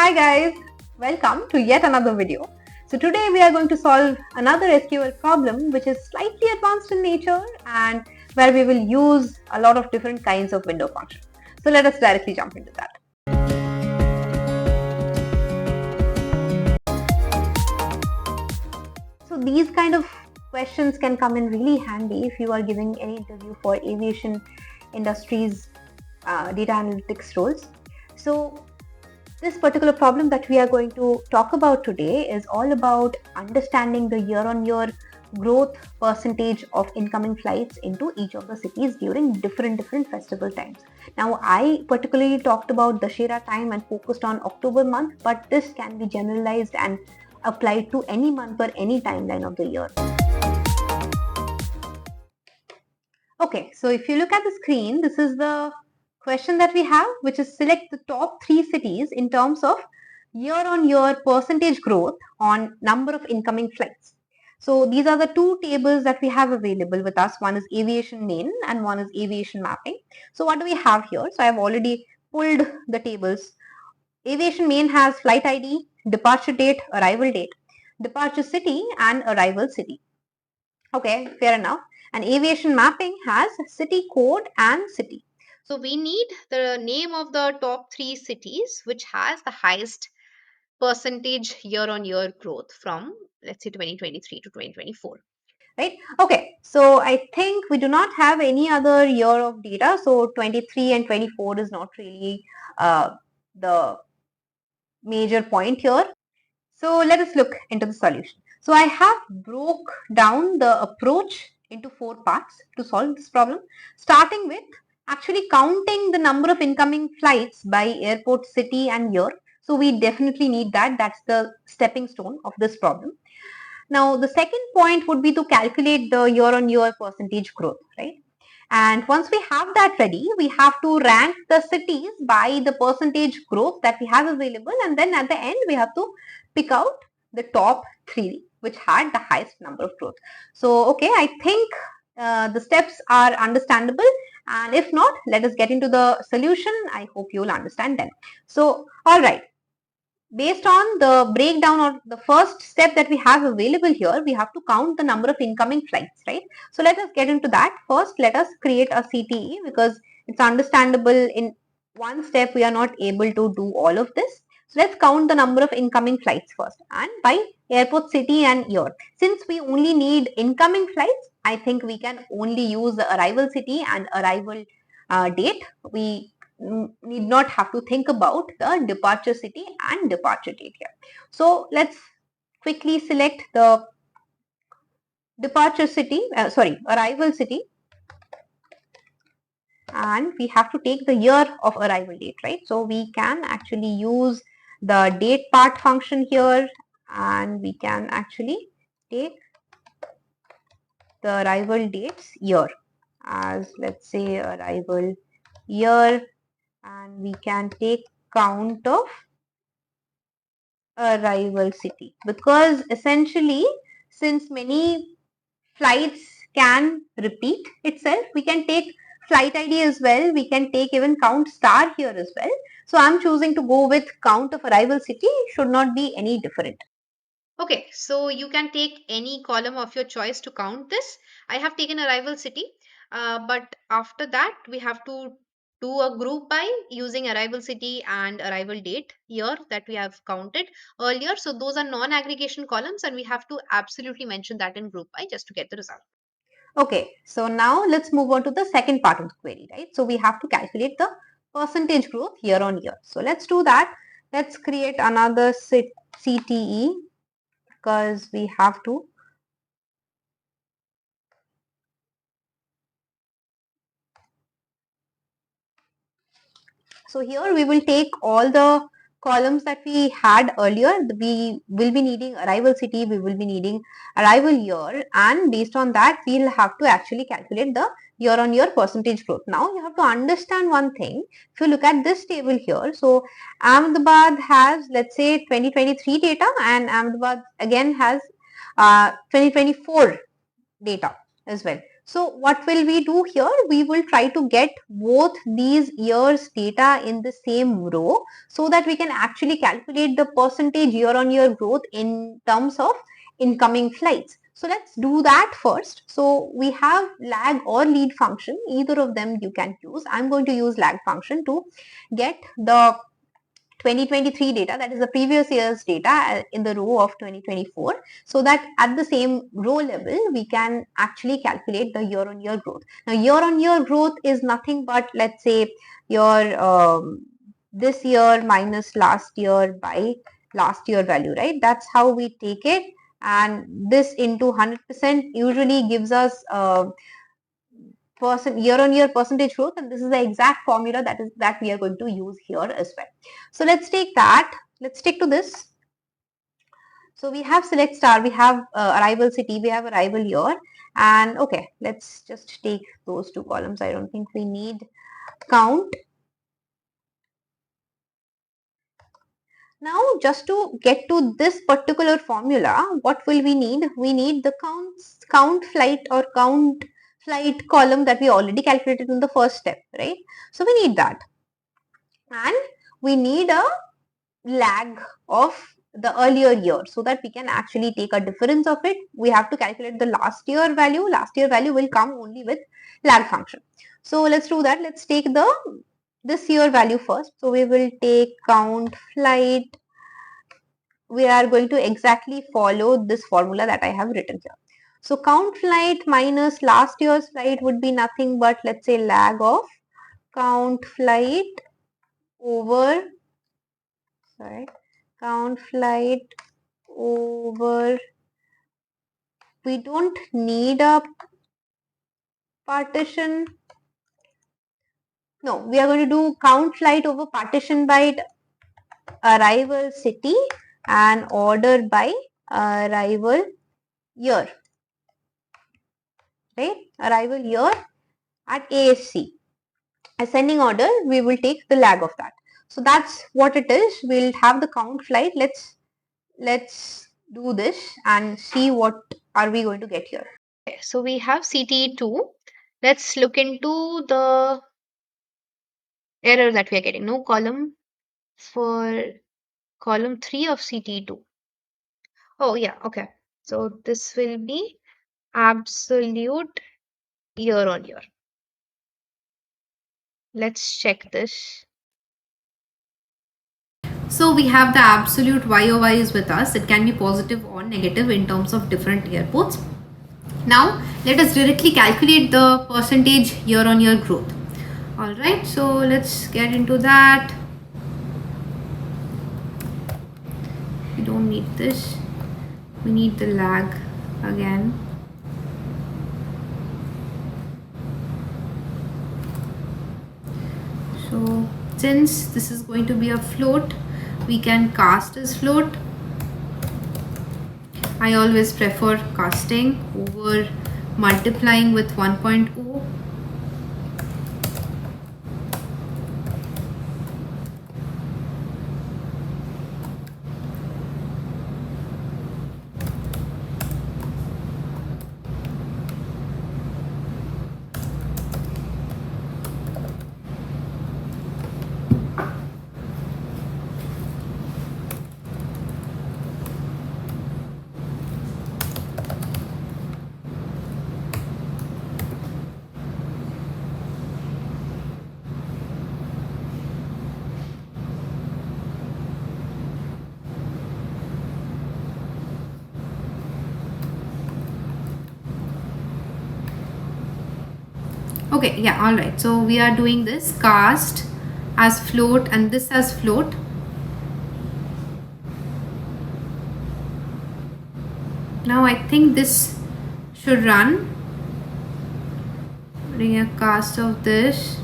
Hi guys, welcome to yet another video. So today we are going to solve another SQL problem which is slightly advanced in nature and where we will use a lot of different kinds of window functions. So let us directly jump into that. So these kind of questions can come in really handy if you are giving any interview for aviation industries data analytics roles. So this particular problem that we are going to talk about today is all about understanding the year-on-year growth percentage of incoming flights into each of the cities during different festival times. Now, I particularly talked about Dussehra time and focused on October month, but this can be generalized and applied to any month or any timeline of the year. Okay, so if you look at the screen, this is the question that we have, which is select the top 3 cities in terms of year-on-year percentage growth on number of incoming flights. So these are the two tables that we have available with us. One is aviation main and one is aviation mapping. So what do we have here? So I have already pulled the tables. Aviation main has flight ID, departure date, arrival date, departure city and arrival city. Okay, fair enough. And aviation mapping has city code and city. So we need the name of the top 3 cities which has the highest percentage year-on-year growth from, let's say, 2023 to 2024. Right? Okay, so I think we do not have any other year of data. So 23 and 24 is not really the major point here. So let us look into the solution. So I have broke down the approach into 4 parts to solve this problem, starting with actually counting the number of incoming flights by airport, city and year. So we definitely need that. That's the stepping stone of this problem. Now the second point would be to calculate the year-on-year percentage growth, right? And once we have that ready, we have to rank the cities by the percentage growth that we have available. And then at the end, we have to pick out the top 3 which had the highest number of growth. So, okay, I think the steps are understandable. And if not, let us get into the solution. I hope you will understand them. So, all right. Based on the breakdown of the first step that we have available here, we have to count the number of incoming flights, right? So let us get into that. First, let us create a CTE because it's understandable in one step we are not able to do all of this. So let's count the number of incoming flights first and by airport, city and year. Since we only need incoming flights, I think we can only use the arrival city and arrival date. We need not have to think about the departure city and departure date here. So let's quickly select the departure city, arrival city, and we have to take the year of arrival date, right? So we can actually use the date part function here and we can actually take the arrival dates year as, let's say, arrival year, and we can take count of arrival city, because essentially since many flights can repeat itself, we can take flight ID as well, we can take even count star here as well. So I'm choosing to go with count of arrival city, should not be any different. Okay, so you can take any column of your choice to count this. I have taken arrival city, but after that we have to do a group by using arrival city and arrival date year that we have counted earlier. So those are non-aggregation columns and we have to absolutely mention that in group by just to get the result. Okay, so now let's move on to the second part of the query, right? So we have to calculate the percentage growth year on year. So let's do that. Let's create another CTE because we have to. So here we will take all the columns that we had earlier. We will be needing arrival city, we will be needing arrival year, and based on that we'll have to actually calculate the year on year percentage growth. Now you have to understand one thing. If you look at this table here, so Ahmedabad has, let's say, 2023 data and Ahmedabad again has 2024 data as well. So what will we do here? We will try to get both these years data in the same row so that we can actually calculate the percentage year-on-year growth in terms of incoming flights. So let's do that first. So we have lag or lead function. Either of them you can use. I'm going to use lag function to get the 2023 data, that is the previous year's data in the row of 2024, so that at the same row level we can actually calculate the year on year growth. Now year on year growth is nothing but, let's say, your this year minus last year by last year value, right? That's how we take it, and this into 100% usually gives us year-on-year percentage growth, and this is the exact formula that we are going to use here as well. So let's take that. Let's stick to this. So we have select star, we have arrival city, we have arrival year, and okay, let's just take those two columns. I don't think we need count. Now, just to get to this particular formula, what will we need? We need the count flight or count flight column that we already calculated in the first step, right? So we need that. And we need a lag of the earlier year so that we can actually take a difference of it. We have to calculate the last year value. Last year value will come only with lag function. So let's do that. Let's take this year value first. So we will take count flight. We are going to exactly follow this formula that I have written here. So count flight minus last year's flight would be nothing but, let's say, lag of count flight over, sorry, count flight over, we don't need a partition. No, we are going to do count flight over partition by arrival city and order by arrival year, right? Arrival year at ASC. Ascending order, we will take the lag of that. So that's what it is. We'll have the count flight. Let's do this and see what are we going to get here. Okay, so we have CTE2. Let's look into the error that we are getting. No column for column 3 of CTE2. Oh, yeah, okay. So this will be absolute year on year. Let's check this. So we have the absolute YoY is with us. It can be positive or negative in terms of different airports. Now let us directly calculate the percentage year on year growth. Alright, so let's get into that. We don't need this. We need the lag again. So since this is going to be a float, we can cast as float. I always prefer casting over multiplying with 1.0. Okay, yeah, all right. So we are doing this cast as float and this as float. Now I think this should run. Doing a cast of this.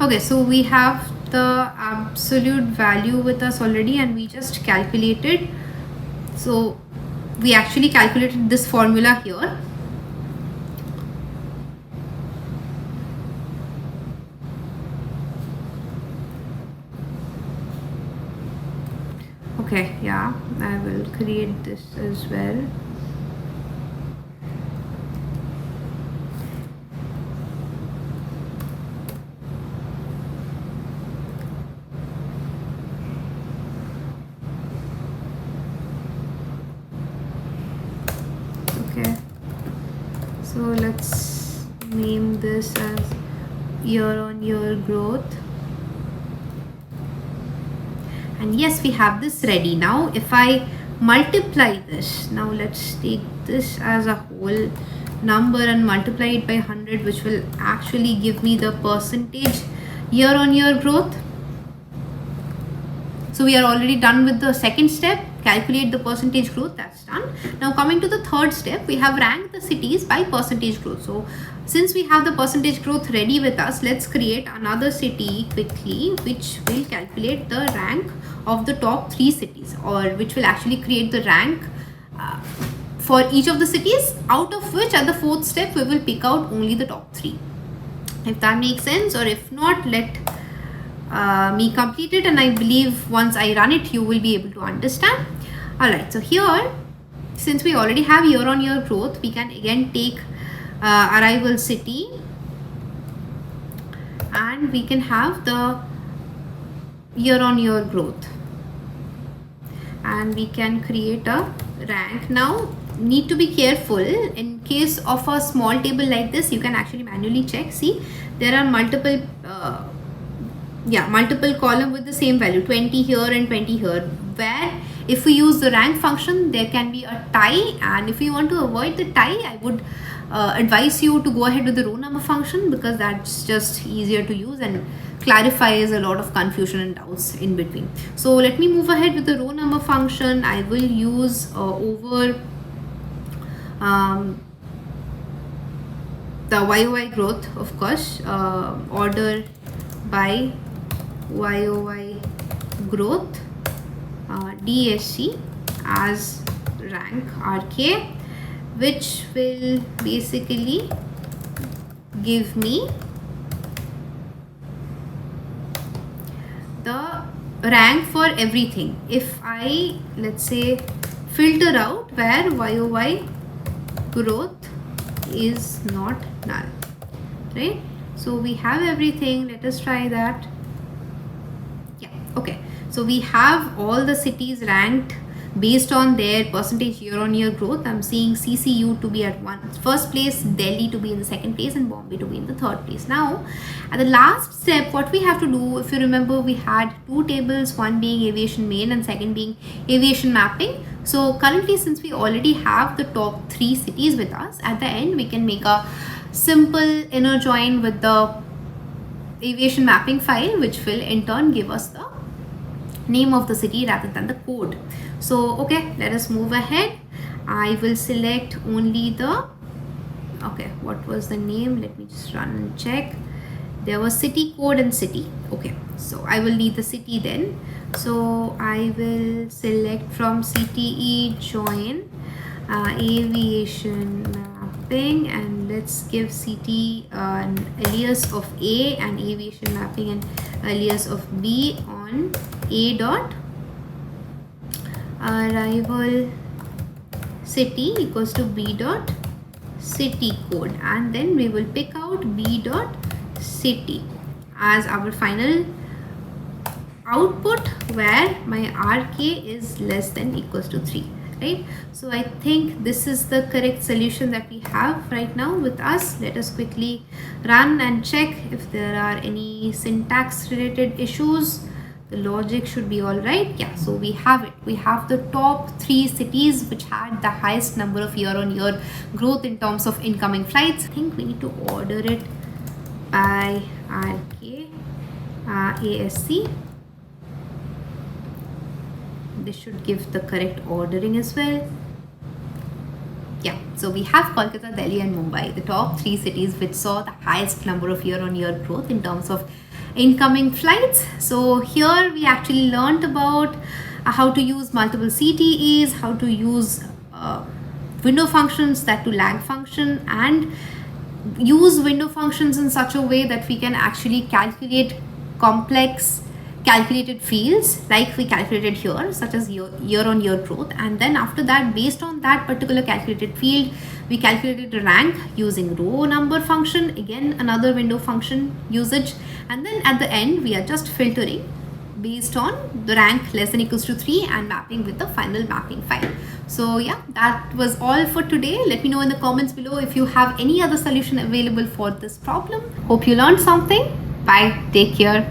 Okay, so we have the absolute value with us already and we just calculated. So we actually calculated this formula here. Okay, yeah, I will create this as well. Okay, so let's name this as year-on-year growth. And yes, we have this ready. Now if I multiply this, now let's take this as a whole number and multiply it by 100, which will actually give me the percentage year-on-year growth. So we are already done with the second step, calculate the percentage growth. That's done. Now coming to the third step, we have ranked the cities by percentage growth. So since we have the percentage growth ready with us, let's create another city quickly, which will calculate the rank of the top 3 cities, or which will actually create the rank for each of the cities, out of which at the fourth step we will pick out only the top 3. If that makes sense, or if not, let me complete it, and I believe once I run it you will be able to understand. Alright, so here, since we already have year-on-year growth, we can again take arrival city, and we can have the year-on-year growth, and we can create a rank. Now need to be careful, in case of a small table like this you can actually manually check. See, there are multiple multiple column with the same value, 20 here and 20 here, where if we use the rank function there can be a tie, and if you want to avoid the tie, I would advise you to go ahead with the row number function, because that's just easier to use and clarifies a lot of confusion and doubts in between. So let me move ahead with the row number function. I will use over the YoY growth, of course, order by YoY growth DSC as rank RK, which will basically give me the rank for everything. If I, let's say, filter out where YoY growth is not null, right? So we have everything. Let us try that. Yeah, okay. So we have all the cities ranked based on their percentage year-on-year growth. I'm seeing CCU to be at first place, Delhi to be in the second place, and Bombay to be in the third place. Now, at the last step, what we have to do, if you remember, we had 2 tables, one being aviation main and second being aviation mapping. So currently, since we already have the top 3 cities with us, at the end we can make a simple inner join with the aviation mapping file, which will in turn give us the name of the city rather than the code. So okay, let us move ahead. I will select only the, okay, what was the name? Let me just run and check. There was city code and city. Okay, so I will need the city then. So I will select from CTE join aviation mapping, and let's give city an alias of A and aviation mapping an alias of B on A dot arrival city equals to B dot city code, and then we will pick out B dot city as our final output, where my RK is less than equals to 3, right? So I think this is the correct solution that we have right now with us. Let us quickly run and check if there are any syntax related issues. The logic should be all right. Yeah, so we have it. We have the top 3 cities which had the highest number of year-on-year growth in terms of incoming flights. I think we need to order it by RK ASC. This should give the correct ordering as well. Yeah, so we have Kolkata, Delhi and Mumbai, the top 3 cities which saw the highest number of year-on-year growth in terms of incoming flights. So here we actually learned about how to use multiple CTEs, how to use window functions, that to lag function, and use window functions in such a way that we can actually calculate complex calculated fields like we calculated here, such as year-on-year growth, and then after that, based on that particular calculated field, we calculated rank using row number function, again another window function usage, and then at the end we are just filtering based on the rank less than equals to 3 and mapping with the final mapping file. So yeah, that was all for today. Let me know in the comments below if you have any other solution available for this problem. Hope you learned something. Bye, take care.